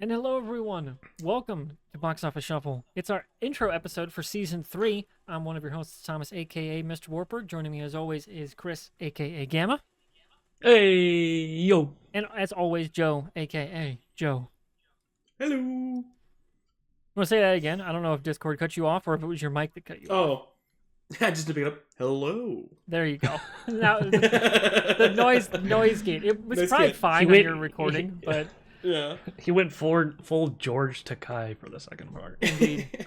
And hello, everyone. Welcome to Box Office Shuffle. It's our intro episode for season 3. I'm one of your hosts, Thomas, aka Mr. Warper. Joining me, as always, is Chris, aka Gamma, Hey, yo. and as always, Joe, aka Joe. Hello. You want to say that again? I don't know if Discord cut you off or if it was your mic that cut you off. Oh, I just to pick it up. Hello. There you go. Now the noise gate. It was Nice probably kid. fine when you're recording, but Yeah. He went full George Takai for the second part. indeed.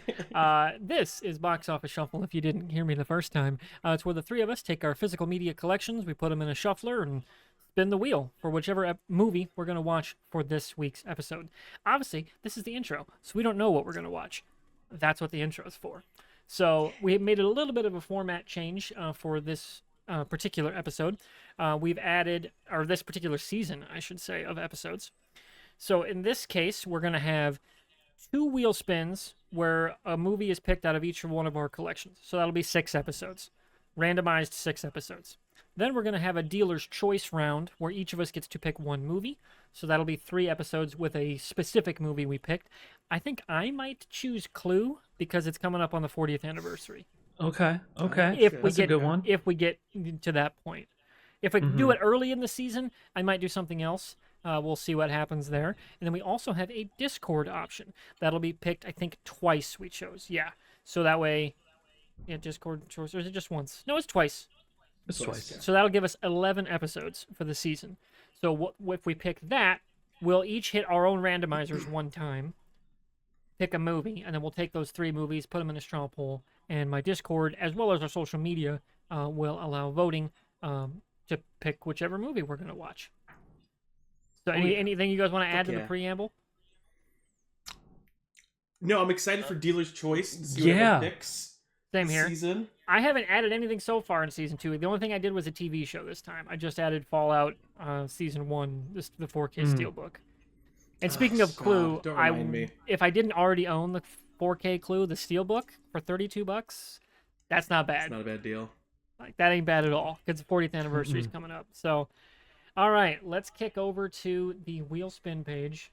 This is Box Office Shuffle, if you didn't hear me the first time. It's where the three of us take our physical media collections, we put them in a shuffler, and spin the wheel for whichever movie we're going to watch for this week's episode. Obviously, this is the intro, so we don't know what we're going to watch. That's what the intro is for. So we made a little bit of a format change for this particular episode. We've added, or this particular season, I should say, of episodes. So in this case, we're going to have 2 wheel spins where a movie is picked out of each one of our collections. So that'll be 6 episodes, randomized 6 episodes. Then we're going to have a dealer's choice round where each of us gets to pick one movie. So that'll be 3 episodes with a specific movie we picked. I think I might choose Clue because it's coming up on the 40th anniversary. Okay. That's a good one. If we get to that point. If we do it early in the season, I might do something else. We'll see what happens there. And then we also have a Discord option. That'll be picked, I think, twice we chose. Yeah. So that way, Discord choice. Or is it just once? No, it's twice. It's twice. So that'll give us 11 episodes for the season. So if we pick that, we'll each hit our own randomizers one time, pick a movie, and then we'll take those 3 movies, put them in a straw poll, and my Discord, as well as our social media, will allow voting to pick whichever movie we're going to watch. So anything you guys want to add to the preamble? No, I'm excited for Dealer's Choice to see Yeah. what picks Same this here. season. I haven't added anything so far in season 2. The only thing I did was a TV show this time. I just added Fallout season 1, the 4K Steelbook. And speaking of Clue, don't remind me. if I didn't already own the 4K Clue, the Steelbook for $32, that's not bad. It's not a bad deal. Like that ain't bad at all because the 40th anniversary is coming up. So, all right, let's kick over to the wheel spin page.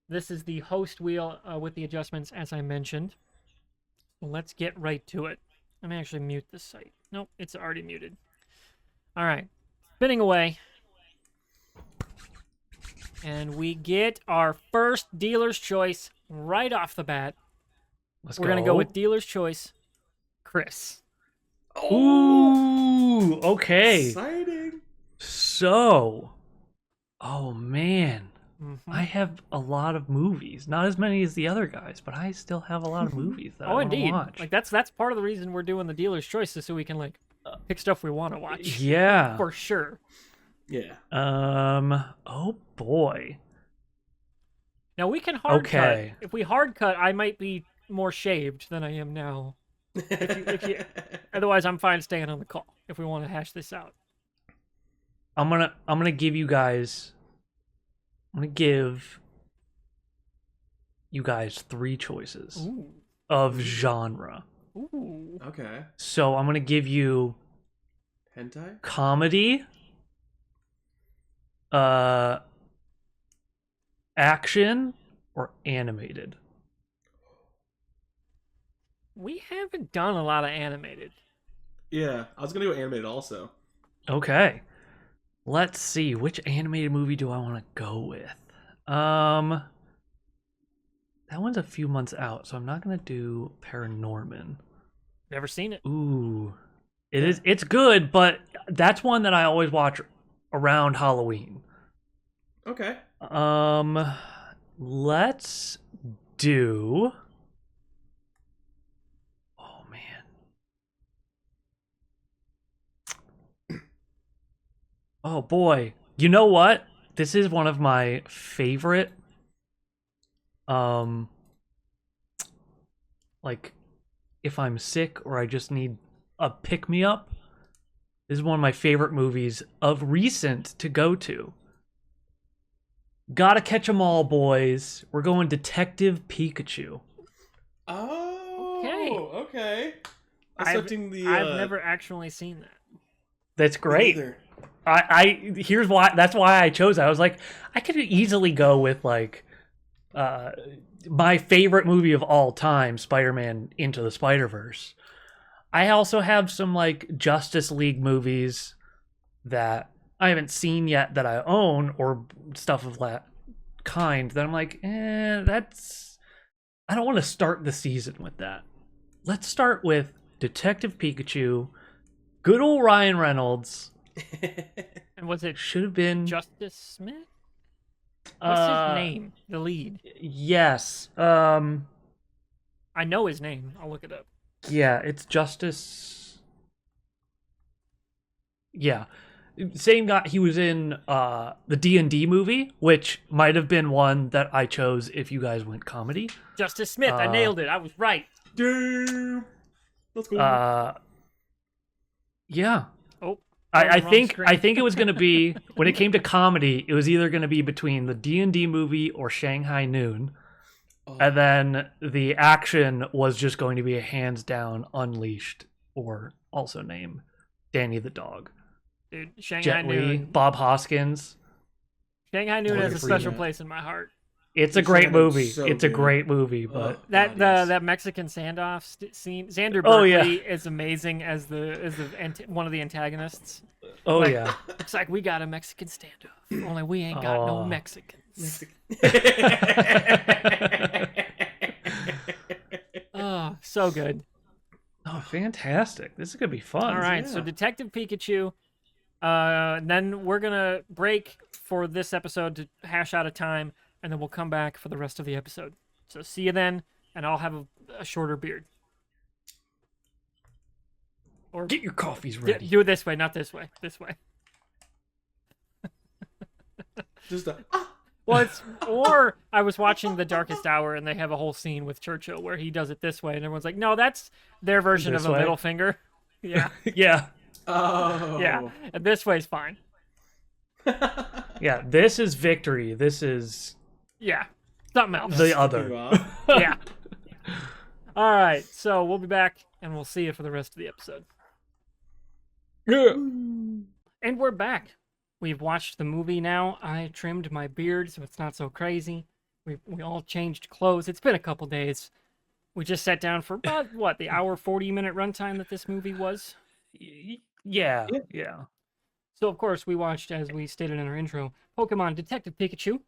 This is the host wheel with the adjustments as I mentioned. So let's get right to it. Let me actually mute this site. Nope, it's already muted. All right, spinning away. And we get our first dealer's choice right off the bat. We're going to go with dealer's choice, Chris. Ooh, okay. Exciting. So, oh man, Mm-hmm. I have a lot of movies. Not as many as the other guys, but I still have a lot of movies that I want to Indeed. watch. Like that's part of the reason we're doing the dealer's choice is so we can like pick stuff we want to watch. Yeah. For sure. Yeah. Oh boy. Now we can hard Okay. cut. If we hard cut, I might be more shaved than I am now. Otherwise, I'm fine staying on the call if we want to hash this out. I'm gonna give you guys. I'm gonna give you guys 3 choices Ooh. of genre. Ooh. Okay. So I'm gonna give you Hentai? comedy, action, or animated. We haven't done a lot of animated. Yeah, I was gonna go animated also. Okay. Let's see, which animated movie do I want to go with? That one's a few months out, so I'm not gonna do Paranorman. Never seen it. Ooh. It's good, but that's one that I always watch around Halloween. Okay. Let's do. Oh man. Oh boy. You know what? This is one of my favorite like if I'm sick or I just need a pick me up. This is one of my favorite movies of recent to go to. Gotta catch 'em all, boys. We're going Detective Pikachu. Oh. Okay. I've never actually seen that. That's great. Either. I here's why. That's why I chose it. I was like, I could easily go with like my favorite movie of all time, Spider-Man Into the Spider-Verse. I also have some like Justice League movies that I haven't seen yet that I own, or stuff of that kind that I'm like, that's, I don't want to start the season with that. Let's start with Detective Pikachu, good old Ryan Reynolds. And was it Should have been Justice Smith? What's his name? The lead. Yes. I know his name. I'll look it up. Yeah, it's Justice. Yeah. Same guy. He was in the D&D movie, which might have been one that I chose if you guys went comedy. Justice Smith. I nailed it. I was right. Damn. Let's go. Yeah. Oh. I wrong think screen. I think it was going to be, when it came to comedy, it was either going to be between the D&D movie or Shanghai Noon. Oh. And then the action was just going to be a hands down Unleashed, or also named Danny the Dog. Dude, Shanghai Jet Li, Noon. Bob Hoskins. Shanghai Noon has a Morgan special Freeman. place in my heart. It's a It's great so movie. so It's a good. great movie, but That God, yes. that Mexican standoff scene. Xander Oh, Berkeley yeah. is amazing as one of the antagonists. oh like- yeah. It's like, we got a Mexican standoff, only we ain't got no Oh. Mexicans. Oh, so good. Oh, fantastic. This is going to be fun. All right, so yeah. Detective Pikachu. Then we're gonna break for this episode to hash out a time, and then we'll come back for the rest of the episode. So see you then, and I'll have a shorter beard. Or Get your coffees do ready. it this way, not this way. This way. Just a Well, it's or I was watching The Darkest Hour, and they have a whole scene with Churchill where he does it this way, and everyone's like, "No, that's their version This of a way? middle finger." Yeah, Yeah. oh yeah, and this way's fine. Yeah. This is victory. This is Yeah, something else. the other. Yeah. All right, so we'll be back, and we'll see you for the rest of the episode. And we're back. We've watched the movie now. I trimmed my beard so it's not so crazy. We all changed clothes. It's been a couple days. We just sat down for about, what, the hour 40-minute runtime that this movie was? Yeah. Yeah. So, of course, we watched, as we stated in our intro, Pokemon Detective Pikachu. Of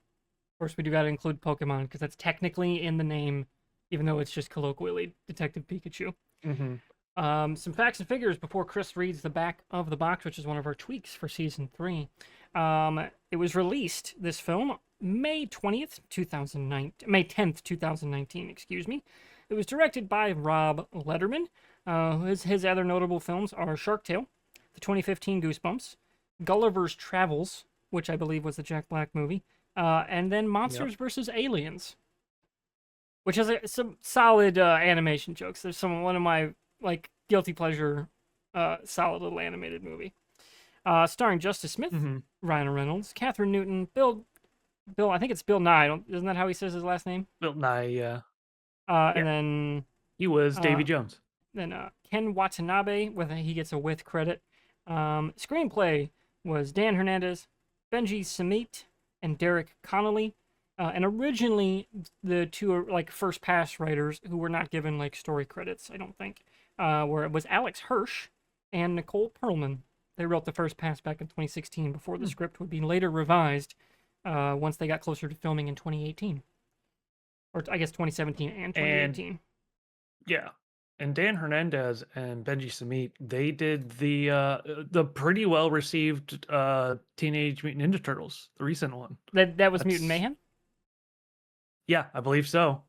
course, we do got to include Pokemon because that's technically in the name, even though it's just colloquially Detective Pikachu. Mm-hmm. Some facts and figures before Chris reads the back of the box, which is one of our tweaks for season 3. It was released, this film, May 10th, 2019, excuse me. It was directed by Rob Letterman. His other notable films are Shark Tale, the 2015 Goosebumps, Gulliver's Travels, which I believe was the Jack Black movie, and then Monsters vs. Aliens, which has some solid animation jokes. There's one of my like guilty pleasure, solid little animated movie, starring Justice Smith, Mm-hmm. Ryan Reynolds, Catherine Newton, Bill. I think it's Bill Nye. Isn't that how he says his last name? Bill Nye, yeah. And then He was Davy Jones. Ken Watanabe, he gets a with credit. Screenplay was Dan Hernandez, Benji Samit, and Derek Connolly. And originally, the two are like first pass writers who were not given like story credits, I don't think. Where it was Alex Hirsch and Nicole Perlman. They wrote the first pass back in 2016 before the script would be later revised once they got closer to filming in 2018. Or I guess 2017 and 2018. Yeah. And Dan Hernandez and Benji Samit, they did the pretty well received Teenage Mutant Ninja Turtles, the recent one. That was Mutant That's- Mayhem? Yeah, I believe so.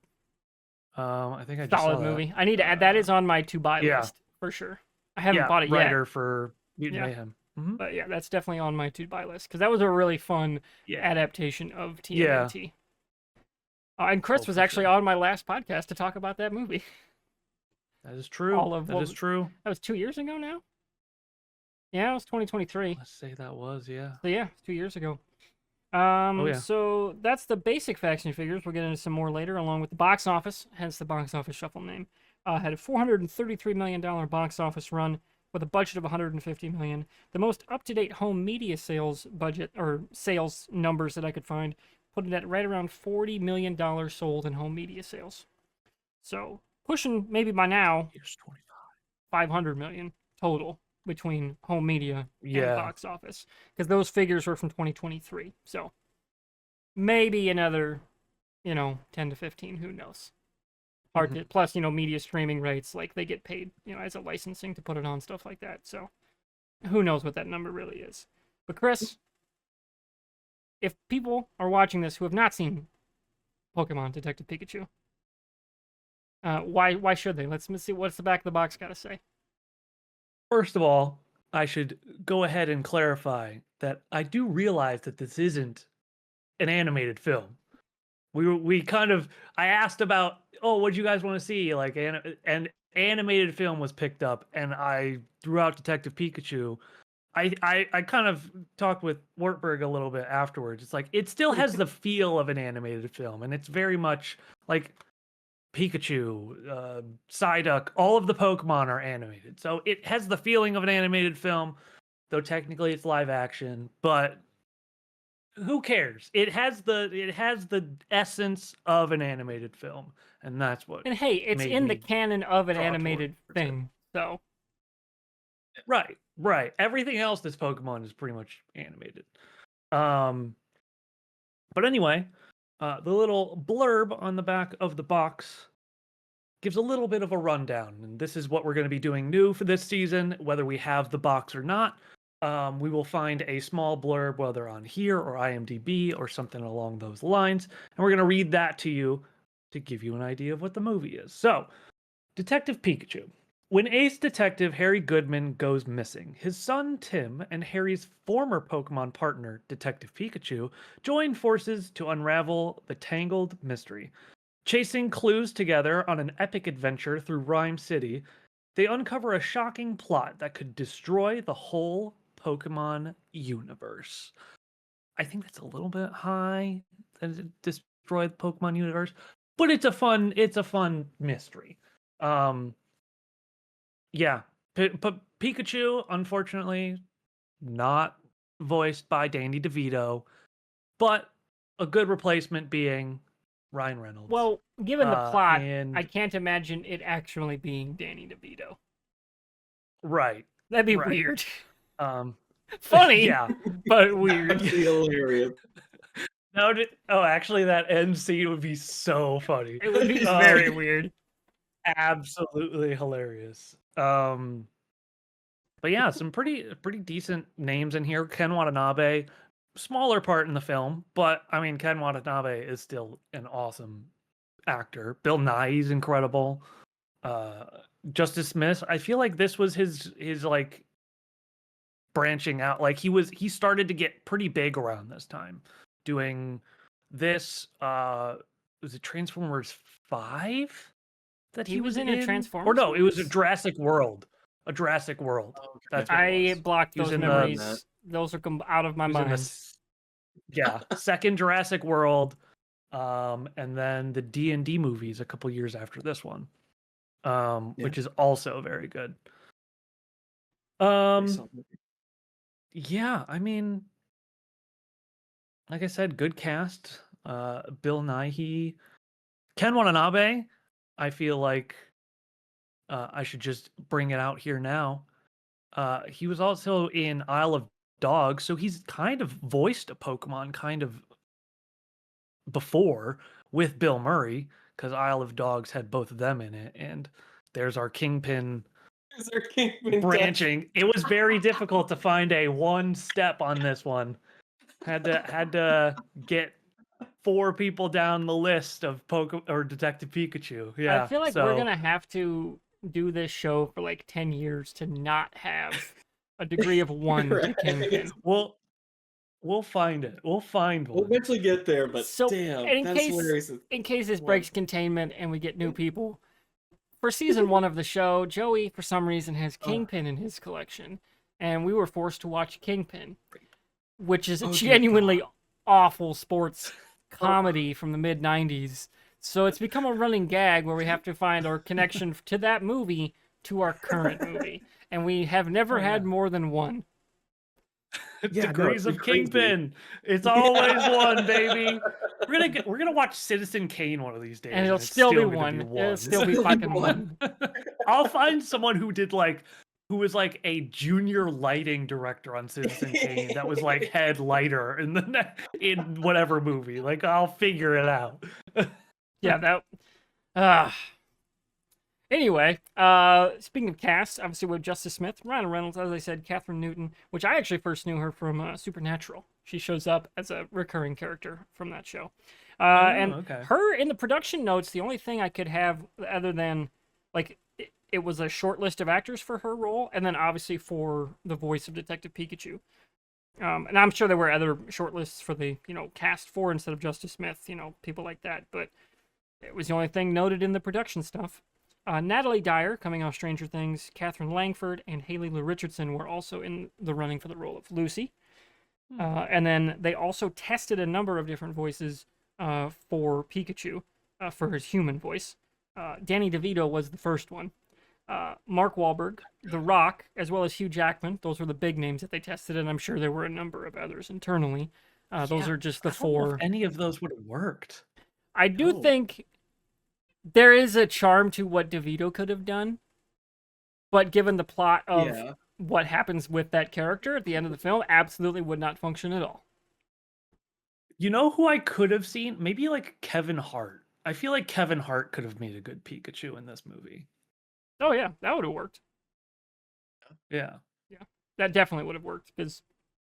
I think I just Solid saw that. movie. I need to add that is on my to buy yeah. list for sure. I haven't bought it yet, writer for Mutant Yeah. Mayhem. Mm-hmm. but yeah, that's definitely on my to buy list because that was a really fun Yeah. adaptation of Yeah. TMNT. And Chris Oh, was for actually sure. on my last podcast to talk about that movie. That is true. All of That what is was- true. That was 2 years ago now. Yeah, it was 2023. Let's say that was, yeah. So yeah, it's 2 years ago. yeah. So that's the basic facts and figures. We'll get into some more later, along with the box office, hence the box office shuffle name. Had a $433 million box office run with a budget of $150 million. The most up-to-date home media sales budget or sales numbers that I could find put it at right around $40 million sold in home media sales. So pushing maybe by now Here's 25. 500 million total between home media and Yeah. box office, because those figures were from 2023. So maybe another, 10 to 15, who knows. Hard to, plus, media streaming rates, like they get paid, as a licensing to put it on, stuff like that. So who knows what that number really is. But Chris, if people are watching this who have not seen Pokemon Detective Pikachu, why should they? Let's see what's the back of the box got to say. First of all, I should go ahead and clarify that I do realize that this isn't an animated film. We kind of, I asked about, oh, what do you guys want to see? Like, and animated film was picked up, and I threw out Detective Pikachu. I kind of talked with Wartburg a little bit afterwards. It's like it still has the feel of an animated film, and it's very much like Pikachu, Psyduck, all of the Pokemon are animated. So it has the feeling of an animated film, though technically it's live action, but who cares? It has the essence of an animated film, and that's what. And hey, it's made in the me canon of an draw animated towards it. thing, so. Right. Everything else that's Pokemon is pretty much animated. But anyway, the little blurb on the back of the box gives a little bit of a rundown, and this is what we're going to be doing new for this season, whether we have the box or not. We will find a small blurb, whether on here or IMDb or something along those lines, and we're going to read that to you to give you an idea of what the movie is. So, Detective Pikachu. When ace detective Harry Goodman goes missing, his son Tim and Harry's former Pokemon partner, Detective Pikachu, join forces to unravel the tangled mystery. Chasing clues together on an epic adventure through Rhyme City, they uncover a shocking plot that could destroy the whole Pokemon universe. I think that's a little bit high, that it destroy the Pokemon universe, but it's a fun mystery. Yeah, but Pikachu, unfortunately, not voiced by Danny DeVito, but a good replacement being Ryan Reynolds. Well, given the plot, and I can't imagine it actually being Danny DeVito. right, That'd be right. weird. Funny, Funny, yeah, but weird. That'd be hilarious. Actually, that end scene would be so funny. It would be very weird. Absolutely hilarious. But yeah, some pretty decent names in here. Ken Watanabe, smaller part in the film, but I mean, Ken Watanabe is still an awesome actor. Bill Nighy's incredible. Justice Smith, I feel like this was his like branching out. Like he started to get pretty big around this time, doing this. Was it Transformers 5 that he was in a Transformers? Or no, it was a movies? Jurassic World. A Jurassic World. Okay. That's what it I was. blocked He was those in the- memories. Those are out of my He was in the mind. second Jurassic World, and then the D&D movies a couple years after this one, which is also very good. Yeah, I mean, like I said, good cast. Bill Nighy, Ken Watanabe. I feel like I should just bring it out here now. He was also in Isle of Dogs, so he's kind of voiced a Pokemon kind of before with Bill Murray, because Isle of Dogs had both of them in it, and there's our Kingpin branching. It was very difficult to find a one step on this one. Had to get 4 people down the list of Detective Pikachu. Yeah, I feel like we're gonna have to do this show for like 10 years to not have a degree of one to Kingpin. We'll find it. We'll find one. We'll eventually get there, but So, damn, and that's hilarious. in case this breaks containment and we get new people, for season 1 of the show, Joey, for some reason, has Kingpin in his collection, and we were forced to watch Kingpin, which is a genuinely awful sports comedy from the mid-90s. So it's become a running gag where we have to find our connection to that movie to our current movie, and we have never had more than one. Yeah, no, Degrees it's of crazy. Kingpin. It's always one, baby. We're gonna watch Citizen Kane one of these days, And it'll it's still be gonna one. be It'll one. still be Still be fucking one. one. I'll find someone who was like a junior lighting director on Citizen Kane that was like head lighter in in whatever movie. Like I'll figure it out. Yeah, that. Anyway, speaking of cast, obviously we have Justice Smith, Ryan Reynolds, as I said, Catherine Newton, which I actually first knew her from Supernatural. She shows up as a recurring character from that show. And Okay. her in the production notes, the only thing I could have other than like it was a short list of actors for her role, and then obviously for the voice of Detective Pikachu. And I'm sure there were other short lists for the cast for instead of Justice Smith, people like that, but it was the only thing noted in the production stuff. Natalie Dyer, coming off Stranger Things, Catherine Langford, and Haley Lu Richardson were also in the running for the role of Lucy. And then they also tested a number of different voices for Pikachu, for his human voice. Danny DeVito was the first one. Mark Wahlberg, The Rock, as well as Hugh Jackman. Those were the big names that they tested, and I'm sure there were a number of others internally. Those Yeah, are just the I don't know if four. any of those would have worked. I do Oh. think there is a charm to what DeVito could have done, but given the plot of Yeah. what happens with that character at the end of the film, absolutely would not function at all. You know who I could have seen? Maybe like Kevin Hart. I feel like Kevin Hart could have made a good Pikachu in this movie. Oh yeah, that would have worked. Yeah. That definitely would have worked because,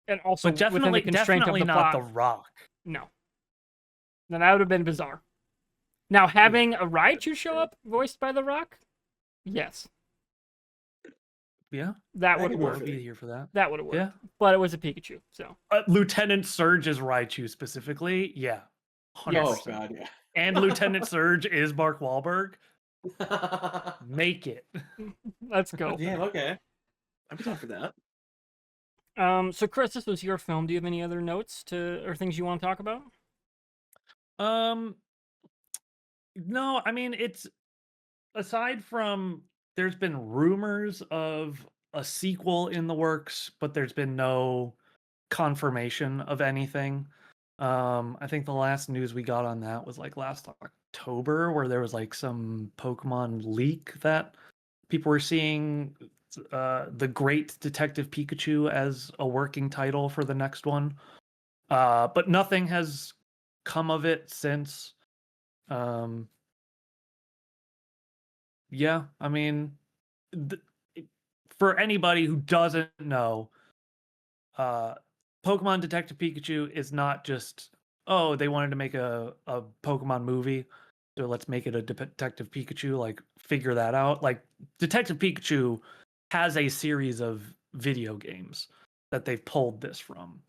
and also But definitely, within the constraint definitely of the not plot. The Rock. No, then that would have been bizarre. Now having a Raichu show up voiced by The Rock, yes, Yeah, that I would could have I work worked. would be here for that. That would have worked. Yeah. But it was a Pikachu, so Lieutenant Surge is Raichu specifically. Yeah. 100%. Oh god, yeah. And Lieutenant Surge is Mark Wahlberg. Make it. let's go. Damn, okay. I'm down for that. So Chris, this was your film. Do you have any other notes or things you want to talk about? No, I mean it's aside from there's been rumors of a sequel in the works, but there's been no confirmation of anything. I think the last news we got on that was like last October, where there was like some Pokemon leak that people were seeing the Great Detective Pikachu as a working title for the next one. But nothing has come of it since. Yeah, I mean, for anybody who doesn't know, Pokemon Detective Pikachu is not just, oh, they wanted to make a Pokemon movie, so let's make it a Detective Pikachu. Like, figure that out. Like, Detective Pikachu has a series of video games that they've pulled this from.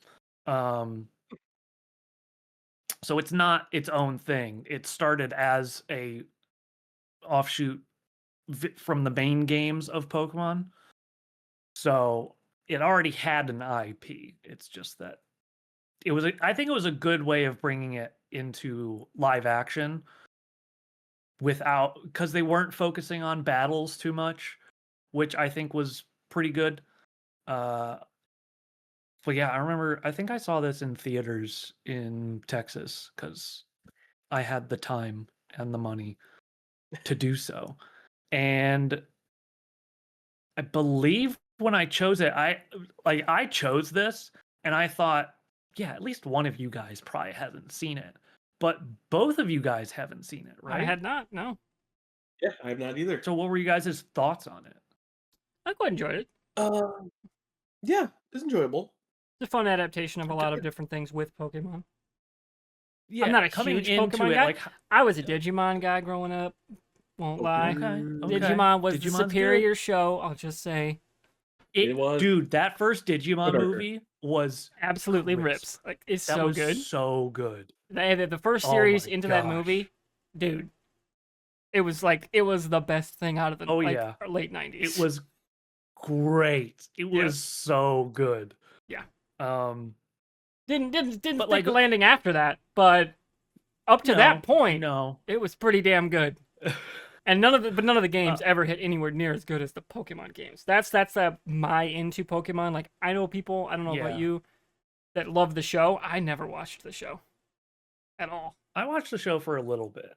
So it's not its own thing. It started as a offshoot from the main games of Pokemon. So it already had an IP. It's just that I think it was a good way of bringing it into live action because they weren't focusing on battles too much, which I think was pretty good. But yeah, I think I saw this in theaters in Texas because I had the time and the money to do so. And I believe when I chose it, I chose this and I thought, yeah, at least one of you guys probably hasn't seen it. But both of you guys haven't seen it, right? I had not. No, Yeah, I have not either. So what were you guys' thoughts on it? I quite enjoyed it. Yeah, it's enjoyable. It's a fun adaptation of a lot of different things with Pokemon. Yeah, I'm not a coming huge into Pokemon it, guy. like, I was a Digimon guy growing up. Won't lie. okay. Digimon was the Digimon's superior good. show. I'll just say, It was. Dude, that first Digimon Darker. movie was absolutely crisp. rips. Like it's That so was good. so good. The first Oh series my into that gosh. movie, dude. It was the best thing out of the yeah. late 90s. It was great. It was Yes. so good. Yeah. But, Didn't stick like- the landing after that, but up to that point, No. it was pretty damn good. And none of the games ever hit anywhere near as good as the Pokemon games. That's my into Pokemon. Like I know people, I don't know about Yeah. you, that love the show. I never watched the show at all. I watched the show for a little bit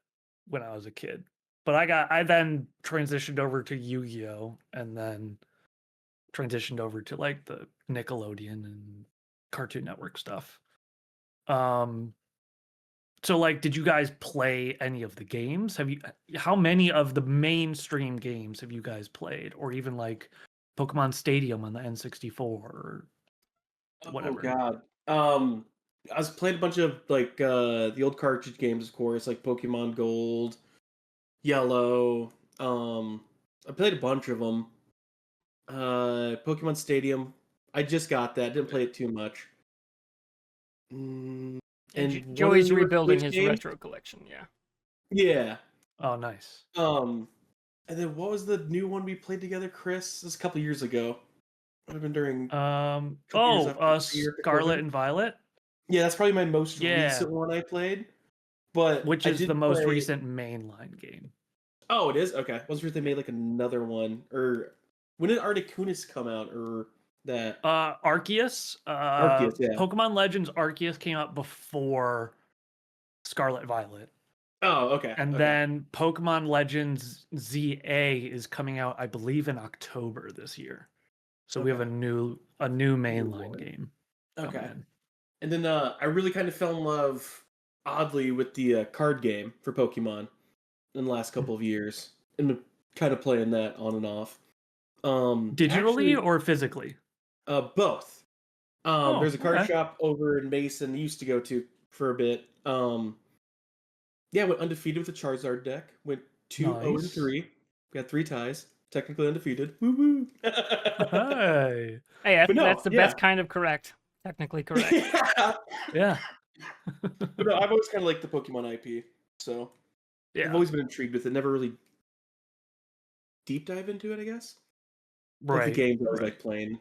when I was a kid, but I then transitioned over to Yu-Gi-Oh, and then transitioned over to like the Nickelodeon and Cartoon Network stuff. So like, did you guys play any of the games? How many of the mainstream games have you guys played, or even like Pokemon Stadium on the N64 or whatever? Oh God. I was played a bunch of like the old cartridge games, of course, like Pokemon Gold, Yellow. I played a bunch of them. Pokemon Stadium. I just got that. Didn't play it too much. And Joey's newer rebuilding Switch his games? retro collection. Yeah. Yeah. Oh, nice. And then what was the new one we played together, Chris? This was a couple years ago. Would have been during Scarlet and Violet. Yeah, that's probably my most recent one I played. But which I is did the most play... recent mainline game. Oh, it is? Okay. I wasn't sure if they made like another one. Or when did Articuno come out? Or that Arceus. Arceus, yeah. Pokemon Legends Arceus came out before Scarlet Violet. Oh, okay. And then Pokemon Legends ZA is coming out, I believe, in October this year. So we have a new mainline game. Okay. And then I really kind of fell in love, oddly, with the card game for Pokemon in the last couple of years, and kind of playing that on and off. Digitally or physically? Both. There's a card shop over in Mason I used to go to for a bit. Yeah, went undefeated with the Charizard deck. Went 2-0-3. Got 3 ties. Technically undefeated. Woo woo. Hey, that's the best kind of correct. Technically correct. Yeah. But no, I've always kind of liked the Pokemon IP, so I've always been intrigued with it. Never really deep dive into it, I guess. Right. Like the games I was like playing.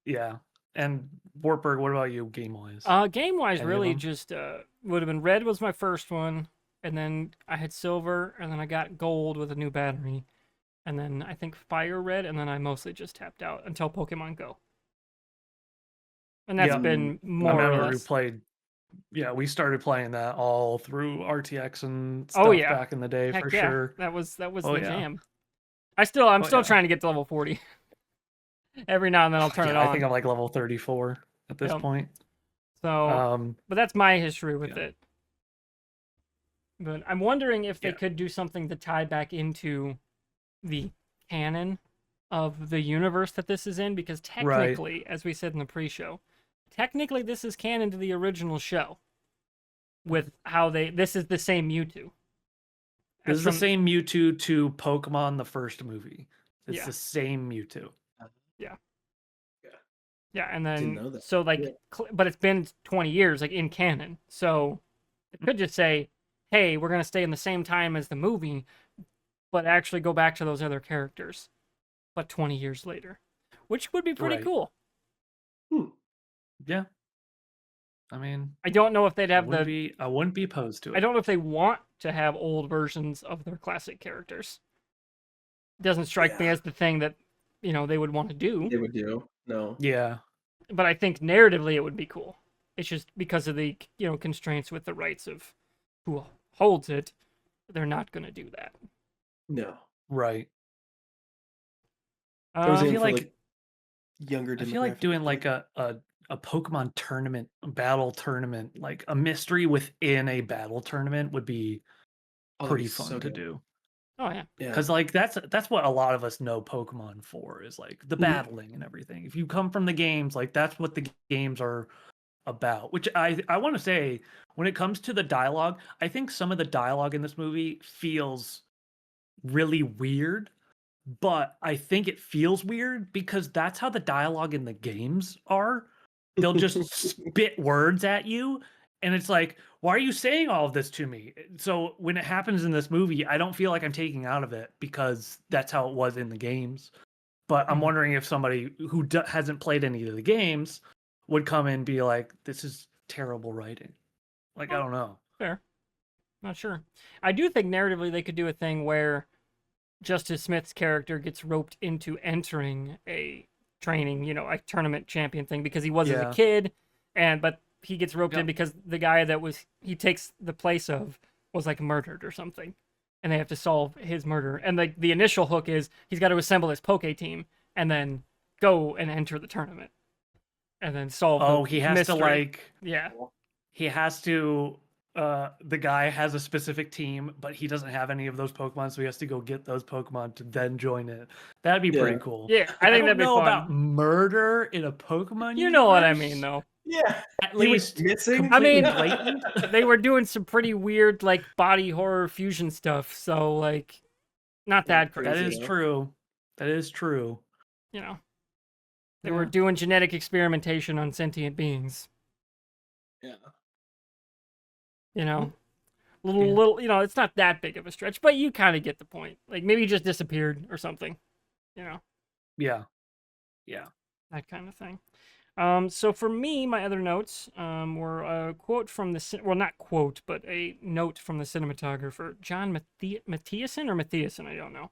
Yeah. And Wartburg, what about you, game wise? Game wise, really just would have been Red was my first one, and then I had Silver, and then I got Gold with a new battery, and then I think Fire Red, and then I mostly just tapped out until Pokemon Go. And that's been more or less. We started playing that all through RTX and stuff back in the day. Heck for sure. That was the jam. I'm still trying to get to level 40. Every now and then I'll turn it on. I think I'm like level 34 at this point. So, but that's my history with it. But I'm wondering if they could do something to tie back into the canon of the universe that this is in, because technically, as we said in the pre-show, technically this is canon to the original show. With how this is the same Mewtwo. This is the same Mewtwo to Pokemon the first movie. It's the same Mewtwo. Yeah, and then so like, but it's been 20 years like in canon, so it could just say, "Hey, we're gonna stay in the same time as the movie, but actually go back to those other characters, but 20 years later," which would be pretty cool. Yeah, I mean, I don't know if they'd have I wouldn't be opposed to it. I don't know if they want to have old versions of their classic characters. It doesn't strike me as the thing that they would want to do. They would do. No. Yeah. But I think narratively it would be cool. It's just because of the constraints with the rights of who holds it, they're not going to do that. No. Right. I feel like younger. I feel like doing like a Pokemon tournament, a battle tournament, like a mystery within a battle tournament would be pretty fun to do. Oh yeah, because like that's what a lot of us know Pokemon for, is like the battling and everything. If you come from the games, like that's what the games are about. Which I want to say, when it comes to the dialogue, I think some of the dialogue in this movie feels really weird, but I think it feels weird because that's how the dialogue in the games are. They'll just spit words at you. And it's like, why are you saying all of this to me? So when it happens in this movie, I don't feel like I'm taking out of it because that's how it was in the games. But I'm wondering if somebody who hasn't played any of the games would come in and be like, this is terrible writing. Like, I don't know. Fair. Not sure. I do think narratively they could do a thing where Justice Smith's character gets roped into entering a training, a tournament champion thing because he was as a kid. but he gets roped in because the guy that he takes the place of was like murdered or something, and they have to solve his murder. And like the initial hook is he's got to assemble his poke team and then go and enter the tournament and then solve the he has mystery. to like Yeah. He has to the guy has a specific team, but he doesn't have any of those Pokemon, so he has to go get those Pokemon to then join it. That'd be pretty cool. Yeah, I think that'd be know fun. about murder in a Pokemon You universe. know what I mean, though. Yeah, At he least was missing. I mean, blatant. they were doing some pretty weird, like, body horror fusion stuff, so, like, not that crazy. That is true. That is true. You know, they were doing genetic experimentation on sentient beings. Yeah. You know, little, you know, it's not that big of a stretch, but you kind of get the point. Like, maybe he just disappeared or something, you know? Yeah. That kind of thing. So for me, my other notes were a quote from well, not quote, but a note from the cinematographer, John Matthiasen, I don't know.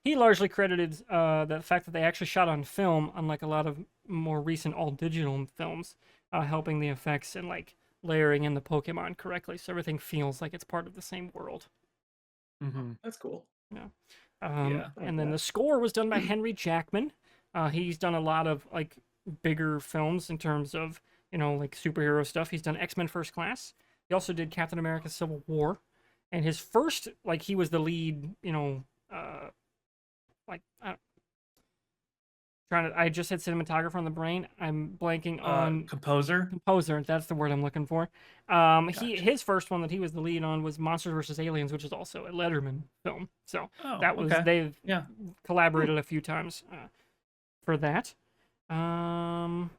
He largely credited the fact that they actually shot on film, unlike a lot of more recent all-digital films, helping the effects and, like, layering in the Pokemon correctly, so everything feels like it's part of the same world. Mm-hmm. That's cool. Yeah. And then the score was done by Henry Jackman. He's done a lot of, like, bigger films in terms of, you know, like, superhero stuff. He's done X-Men First Class. He also did Captain America Civil War. And his first, like, he was the lead, you know, like, I just said cinematographer on the brain. I'm blanking on composer. That's the word I'm looking for. His first one that he was the lead on was Monsters vs. Aliens, which is also a Letterman film. So they've collaborated a few times for that. And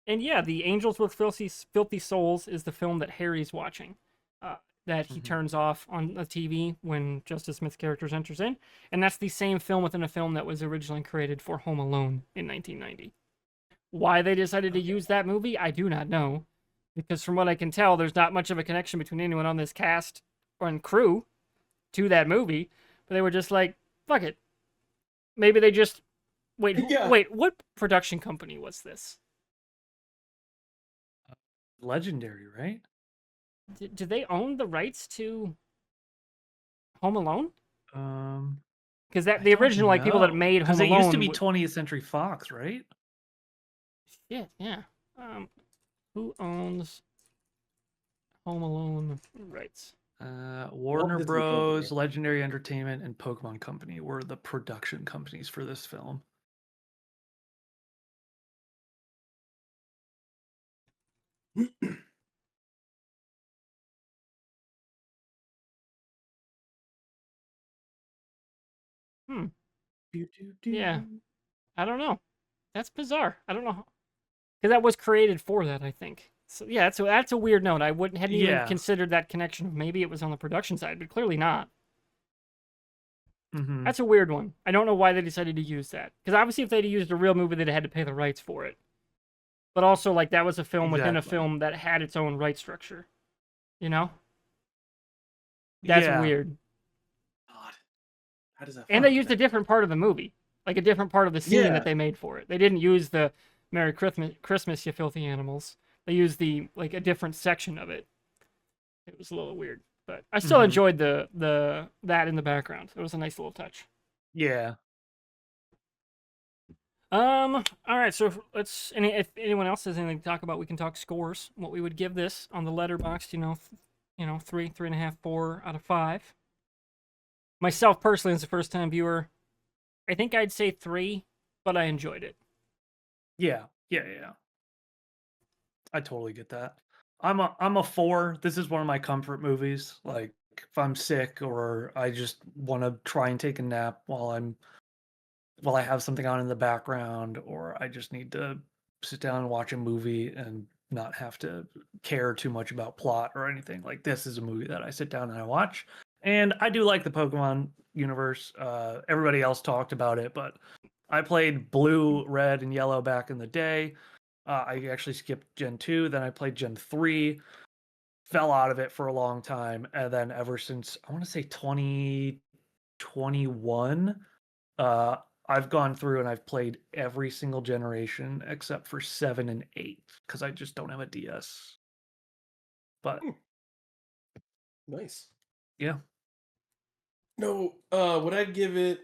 yeah, The Angels with Filthy Souls is the film that Harry's watching. That he turns off on the TV when Justice Smith's character enters in. And that's the same film within a film that was originally created for Home Alone in 1990. Why they decided to use that movie, I do not know. Because from what I can tell, there's not much of a connection between anyone on this cast or crew to that movie. But they were just like, fuck it. Maybe they just... Wait, what production company was this? Legendary, right? Do they own the rights to Home Alone? Because the original like people that made Home Alone. Because it used to be 20th Century Fox, right? Shit, yeah. Who owns Home Alone rights? Warner Bros, Legendary Entertainment, and Pokemon Company were the production companies for this film. Yeah. I don't know. That's bizarre. I don't know. Because that was created for that, I think. So yeah, that's a weird note. I hadn't even considered that connection. Maybe it was on the production side, but clearly not. Mm-hmm. That's a weird one. I don't know why they decided to use that. Because obviously if they'd used a real movie, they'd had to pay the rights for it. But also, like, that was a film within a film that had its own right structure. You know? That's weird. God. How does that And they used a different part of the movie. Like, a different part of the scene that they made for it. They didn't use the Merry Christmas, you filthy animals. They used a different section of it. It was a little weird. But I still enjoyed that in the background. It was a nice little touch. Yeah. All right, so if anyone else has anything to talk about, we can talk scores. What we would give this on the letterbox, 3.5, 4 out of 5. Myself personally, as a first-time viewer, I think I'd say 3, but I enjoyed it. Yeah. I totally get that. I'm a 4. This is one of my comfort movies. Like, if I'm sick or I just want to try and take a nap while I have something on in the background, or I just need to sit down and watch a movie and not have to care too much about plot or anything. Like, this is a movie that I sit down and I watch. And I do like the Pokemon universe. Everybody else talked about it, but I played Blue, Red, and Yellow back in the day. I actually skipped Gen 2, then I played Gen 3, fell out of it for a long time, and then ever since, I want to say 2021, I've gone through and I've played every single generation except for 7 and 8 because I just don't have a DS. But Nice. yeah. No, what I'd give it,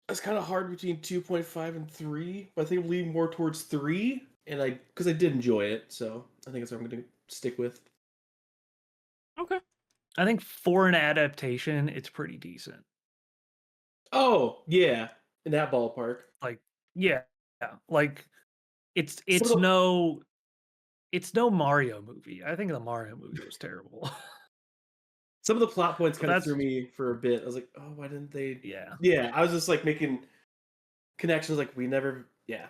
it's kind of hard between 2.5 and 3, but I think I'm leaning more towards 3, and because I did enjoy it, so I think that's what I'm going to stick with. Okay. I think for an adaptation, it's pretty decent. Oh, yeah, in that ballpark. Like, yeah, like it's Some of the, no Mario movie. I think the Mario movie was terrible. some of the plot points But kind of that's threw me for a bit. I was like, oh, why didn't they? yeah. Yeah, I was just like making connections like we never, yeah.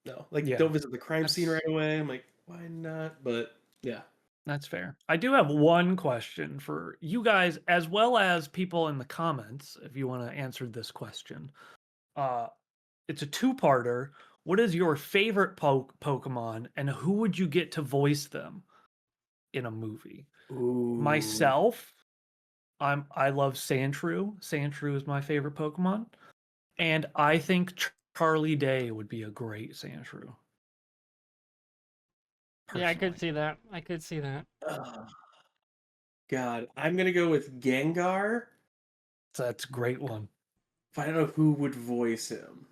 No, like Yeah. don't visit the crime scene That's right away. I'm like, why not? But yeah. that's fair. I do have one question for you guys as well as people in the comments if you want to answer this question. It's a two-parter. What is your favorite Pokemon and who would you get to voice them in a movie? Ooh. Myself, I love Sandshrew. Sandshrew is my favorite Pokemon, and I think Charlie Day would be a great Sandshrew. Yeah, I could Personally. see that. I could see that. God, I'm gonna go with Gengar. So that's a great one. But I don't know who would voice him.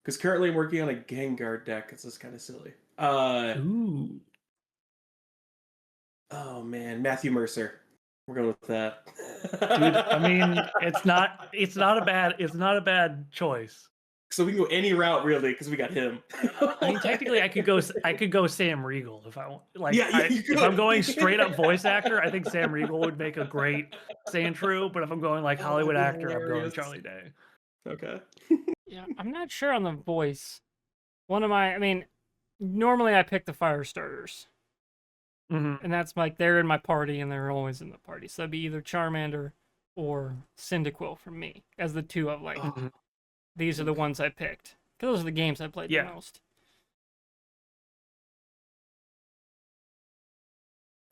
Because currently I'm working on a Gengar deck. It's just kind of silly. Ooh. Oh man, Matthew Mercer. We're going with that. Dude, I mean, it's not a bad choice. So we can go any route really, because we got him. I mean, technically, I could go Sam Riegel if I want. Like, Yeah, you if I'm could. going straight up voice actor, I think Sam Riegel would make a great Sandshrew. But if I'm going like Oh, Hollywood that'd be actor, I'm going hilarious. Charlie Day. Okay. Yeah, I'm not sure on the voice. I mean, normally I pick the fire starters. Mm-hmm. And that's like they're in my party and they're always in the party. So that'd be either Charmander or Cyndaquil for me as the two of like, Oh, these are the ones I picked. Because those are the games I played Yeah. the most.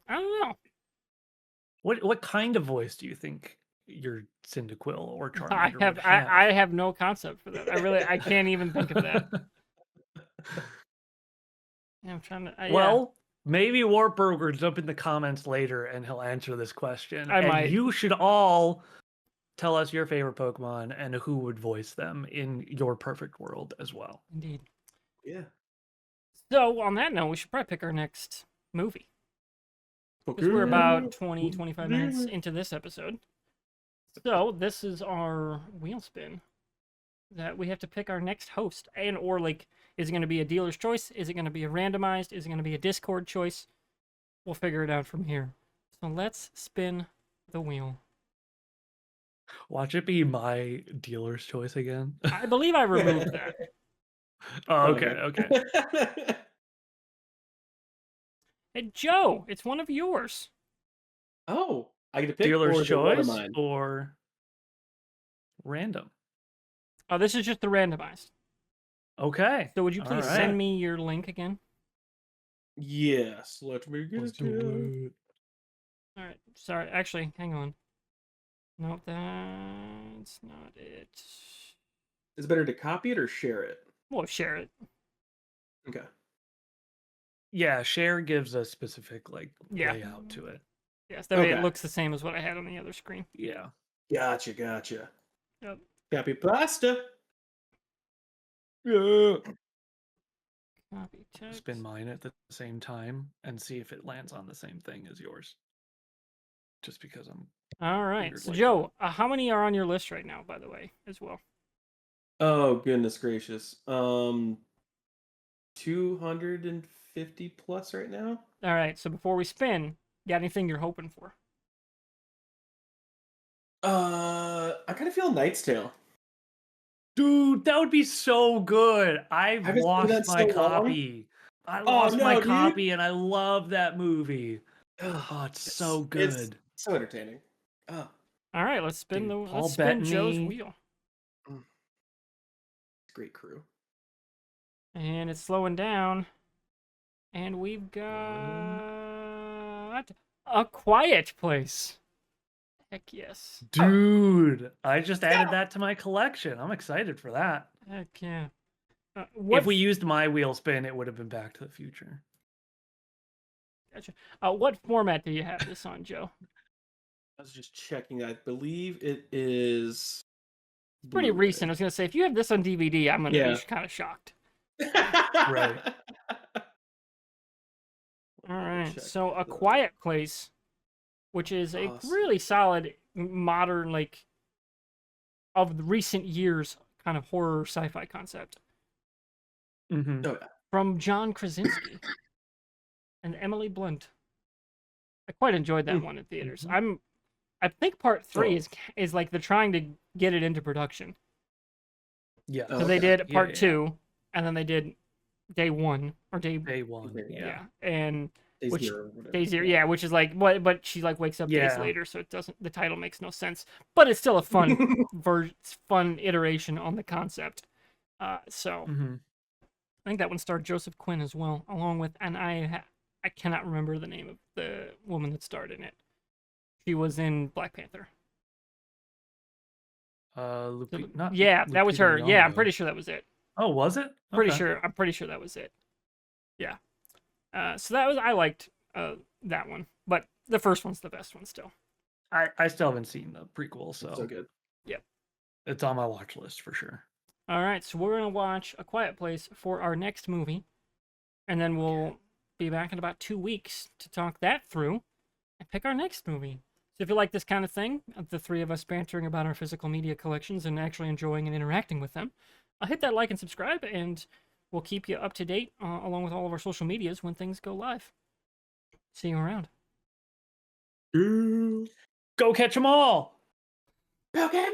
I don't know. What kind of voice do you think your Cyndaquil or Charmander would have? I have no concept for that. I can't even think of that. Yeah, I'm trying to. Well, maybe Wartburg will jump in the comments later and he'll answer this question. I and might. you should all tell us your favorite Pokemon and who would voice them in your perfect world as well. Indeed. yeah. So on that note, we should probably pick our next movie. Because we're about 20, 25 minutes into this episode. So this is our wheel spin that we have to pick our next host. Or like, is it going to be a dealer's choice? Is it going to be a randomized? Is it going to be a Discord choice? We'll figure it out from here. So let's spin the wheel. Watch it be my dealer's choice again. I believe I removed that. Oh, okay. Hey, Joe, it's one of yours. Oh, I get to pick Dealer's or is it one of choice mine? or random. Oh, this is just the randomized. Okay. So would you please Alright. send me your link again? Yes. Let me get it. All right. Sorry. Actually, hang on. Nope, that's not it. Is it better to copy it or share it? We'll share it. Okay. Yeah, share gives a specific Yeah. layout to it. Yes, that way it Okay. looks the same as what I had on the other screen. Yeah. Gotcha. Yep. Copy pasta. Yeah. Copy text. Spin mine at the same time and see if it lands on the same thing as yours. Just because I'm All right. weird So, like Joe, how many are on your list right now, by the way, as well? Oh goodness gracious. 250 plus right now. All right. So before we spin, got anything you're hoping for? I kind of feel Knight's Tale. Dude, that would be so good. I've Haven't seen lost that my so long. copy. I Oh, lost my no, dude. copy and I love that movie. Oh, it's so It's good. so entertaining. Oh, All right. Let's spin Dude, Paul let's spin Joe's Bettany. wheel. great crew. And it's slowing down. And we've got A Quiet Place. Heck yes. Dude, I just added that to my collection. I'm excited for that. Heck yeah. If we used my wheel spin, it would have been Back to the Future. Gotcha. What format do you have this on, Joe? I was just checking. I believe it is Pretty Blu-ray. recent. I was gonna say if you have this on DVD, I'm gonna be kind of shocked. Right. All right. So A Quiet Place, which is a really solid modern, like, of the recent years kind of horror sci-fi concept. Mm-hmm. Oh, yeah. From John Krasinski and Emily Blunt. I quite enjoyed that one in theaters. I think part 3 is like they're trying to get it into production. Yeah. So they did part 2, and then they did day 1 or day 1. Yeah. and Day which zero, day 0, yeah, which is like but she like wakes up days Yeah. later, so it doesn't. The title makes no sense, but it's still a fun fun iteration on the concept. So I think that one starred Joseph Quinn as well, along with, and I cannot remember the name of the woman that starred in it. She was in Black Panther. That was her. Yeah, I'm pretty sure that was it. Oh, was it? I'm pretty sure that was it. Yeah. So I liked that one, but the first one's the best one still. I still haven't seen the prequel, so It's so good. Yep. It's on my watch list for sure. All right, so we're gonna watch A Quiet Place for our next movie, and then we'll be back in about 2 weeks to talk that through and pick our next movie. So if you like this kind of thing, the three of us bantering about our physical media collections and actually enjoying and interacting with them, hit that like and subscribe, and we'll keep you up to date along with all of our social medias when things go live. See you around. Go catch them all! Pokemon!